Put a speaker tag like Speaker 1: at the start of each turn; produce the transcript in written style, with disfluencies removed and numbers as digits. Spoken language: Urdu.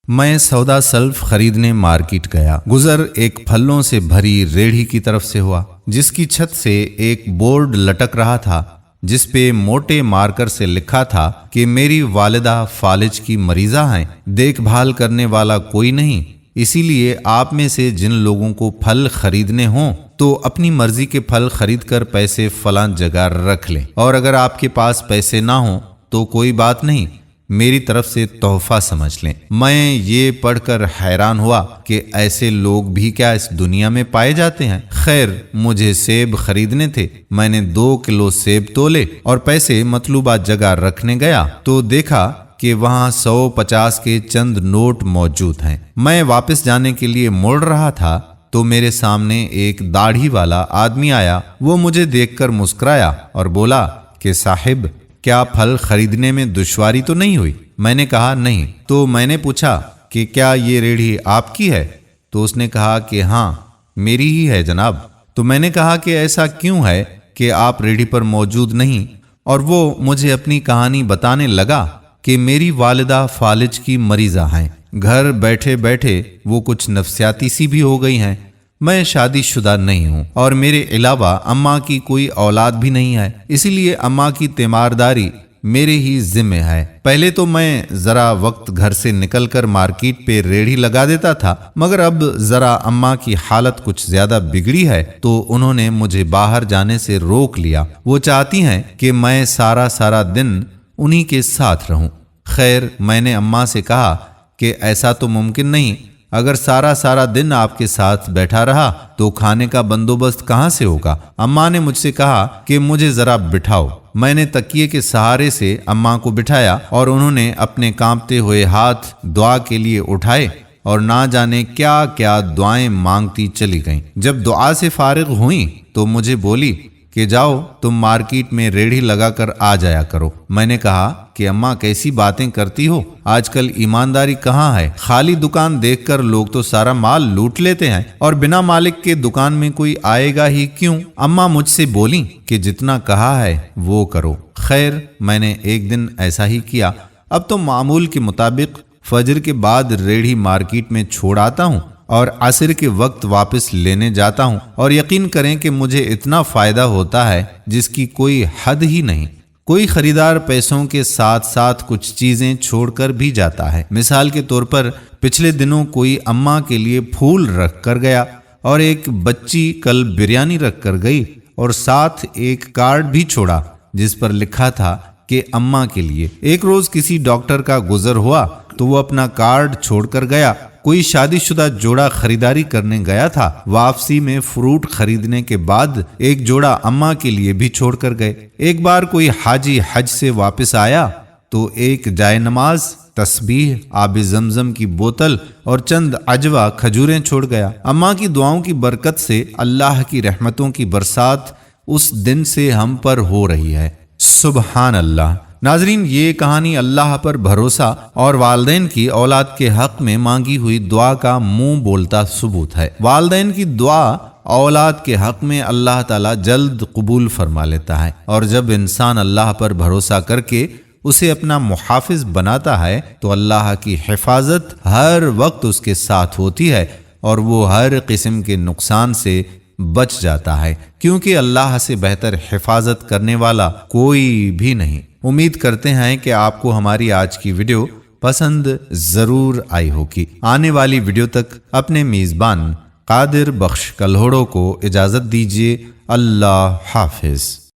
Speaker 1: میں سودا سلف خریدنے مارکیٹ گیا۔ گزر ایک پھلوں سے بھری ریڑھی کی طرف سے ہوا، جس کی چھت سے ایک بورڈ لٹک رہا تھا جس پہ موٹے مارکر سے لکھا تھا کہ میری والدہ فالج کی مریضہ ہیں، دیکھ بھال کرنے والا کوئی نہیں، اسی لیے آپ میں سے جن لوگوں کو پھل خریدنے ہوں تو اپنی مرضی کے پھل خرید کر پیسے فلاں جگہ رکھ لیں، اور اگر آپ کے پاس پیسے نہ ہوں تو کوئی بات نہیں، میری طرف سے تحفہ سمجھ لیں۔ میں یہ پڑھ کر حیران ہوا کہ ایسے لوگ بھی کیا اس دنیا میں پائے جاتے ہیں۔ خیر، مجھے سیب خریدنے تھے، میں نے 2 کلو سیب تولے اور پیسے مطلوبہ جگہ رکھنے گیا تو دیکھا کہ وہاں 150 کے چند نوٹ موجود ہیں۔ میں واپس جانے کے لیے مڑ رہا تھا تو میرے سامنے ایک داڑھی والا آدمی آیا۔ وہ مجھے دیکھ کر مسکرایا اور بولا کہ صاحب، کیا پھل خریدنے میں دشواری تو نہیں ہوئی؟ میں نے کہا نہیں۔ تو میں نے پوچھا کہ کیا یہ ریڑھی آپ کی ہے؟ تو اس نے کہا کہ ہاں، میری ہی ہے جناب۔ تو میں نے کہا کہ ایسا کیوں ہے کہ آپ ریڑھی پر موجود نہیں؟ اور وہ مجھے اپنی کہانی بتانے لگا کہ میری والدہ فالج کی مریضہ ہیں، گھر بیٹھے بیٹھے وہ کچھ نفسیاتی سی بھی ہو گئی ہیں، میں شادی شدہ نہیں ہوں اور میرے علاوہ اماں کی کوئی اولاد بھی نہیں ہے، اسی لیے اماں کی تیمارداری میرے ہی ذمہ ہے۔ پہلے تو میں ذرا وقت گھر سے نکل کر مارکیٹ پہ ریڑھی لگا دیتا تھا، مگر اب ذرا اماں کی حالت کچھ زیادہ بگڑی ہے تو انہوں نے مجھے باہر جانے سے روک لیا۔ وہ چاہتی ہیں کہ میں سارا دن انہی کے ساتھ رہوں۔ خیر، میں نے اماں سے کہا کہ ایسا تو ممکن نہیں، اگر سارا دن آپ کے ساتھ بیٹھا رہا تو کھانے کا بندوبست کہاں سے ہوگا؟ اماں نے مجھ سے کہا کہ مجھے ذرا بٹھاؤ۔ میں نے تکیے کے سہارے سے اماں کو بٹھایا اور انہوں نے اپنے کانپتے ہوئے ہاتھ دعا کے لیے اٹھائے اور نہ جانے کیا کیا دعائیں مانگتی چلی گئیں۔ جب دعا سے فارغ ہوئیں تو مجھے بولی کہ جاؤ تم مارکیٹ میں ریڑھی لگا کر آ جایا کرو۔ میں نے کہا کہ اماں کیسی باتیں کرتی ہو، آج کل ایمانداری کہاں ہے؟ خالی دکان دیکھ کر لوگ تو سارا مال لوٹ لیتے ہیں اور بنا مالک کے دکان میں کوئی آئے گا ہی کیوں؟ اماں مجھ سے بولیں کہ جتنا کہا ہے وہ کرو۔ خیر، میں نے ایک دن ایسا ہی کیا۔ اب تو معمول کے مطابق فجر کے بعد ریڑھی مارکیٹ میں چھوڑ آتا ہوں اور عصر کے وقت واپس لینے جاتا ہوں، اور یقین کریں کہ مجھے اتنا فائدہ ہوتا ہے جس کی کوئی حد ہی نہیں۔ کوئی خریدار پیسوں کے ساتھ ساتھ کچھ چیزیں چھوڑ کر بھی جاتا ہے۔ مثال کے طور پر پچھلے دنوں کوئی اماں کے لیے پھول رکھ کر گیا اور ایک بچی کل بریانی رکھ کر گئی اور ساتھ ایک کارڈ بھی چھوڑا جس پر لکھا تھا کہ اماں کے لیے۔ ایک روز کسی ڈاکٹر کا گزر ہوا تو وہ اپنا کارڈ چھوڑ کر گیا۔ کوئی شادی شدہ جوڑا خریداری کرنے گیا تھا، واپسی میں فروٹ خریدنے کے بعد ایک جوڑا اماں کے لیے بھی چھوڑ کر گئے۔ ایک بار کوئی حاجی حج سے واپس آیا تو ایک جائے نماز، تسبیح، آب زمزم کی بوتل اور چند عجوہ کھجوریں چھوڑ گیا۔ اماں کی دعاؤں کی برکت سے اللہ کی رحمتوں کی برسات اس دن سے ہم پر ہو رہی ہے۔ سبحان اللہ۔ ناظرین، یہ کہانی اللہ پر بھروسہ اور والدین کی اولاد کے حق میں مانگی ہوئی دعا کا منہ بولتا ثبوت ہے۔ والدین کی دعا اولاد کے حق میں اللہ تعالیٰ جلد قبول فرما لیتا ہے، اور جب انسان اللہ پر بھروسہ کر کے اسے اپنا محافظ بناتا ہے تو اللہ کی حفاظت ہر وقت اس کے ساتھ ہوتی ہے اور وہ ہر قسم کے نقصان سے بچ جاتا ہے، کیونکہ اللہ سے بہتر حفاظت کرنے والا کوئی بھی نہیں۔ امید کرتے ہیں کہ آپ کو ہماری آج کی ویڈیو پسند ضرور آئی ہوگی۔ آنے والی ویڈیو تک اپنے میزبان قادر بخش کلہوڑو کو اجازت دیجیے۔ اللہ حافظ۔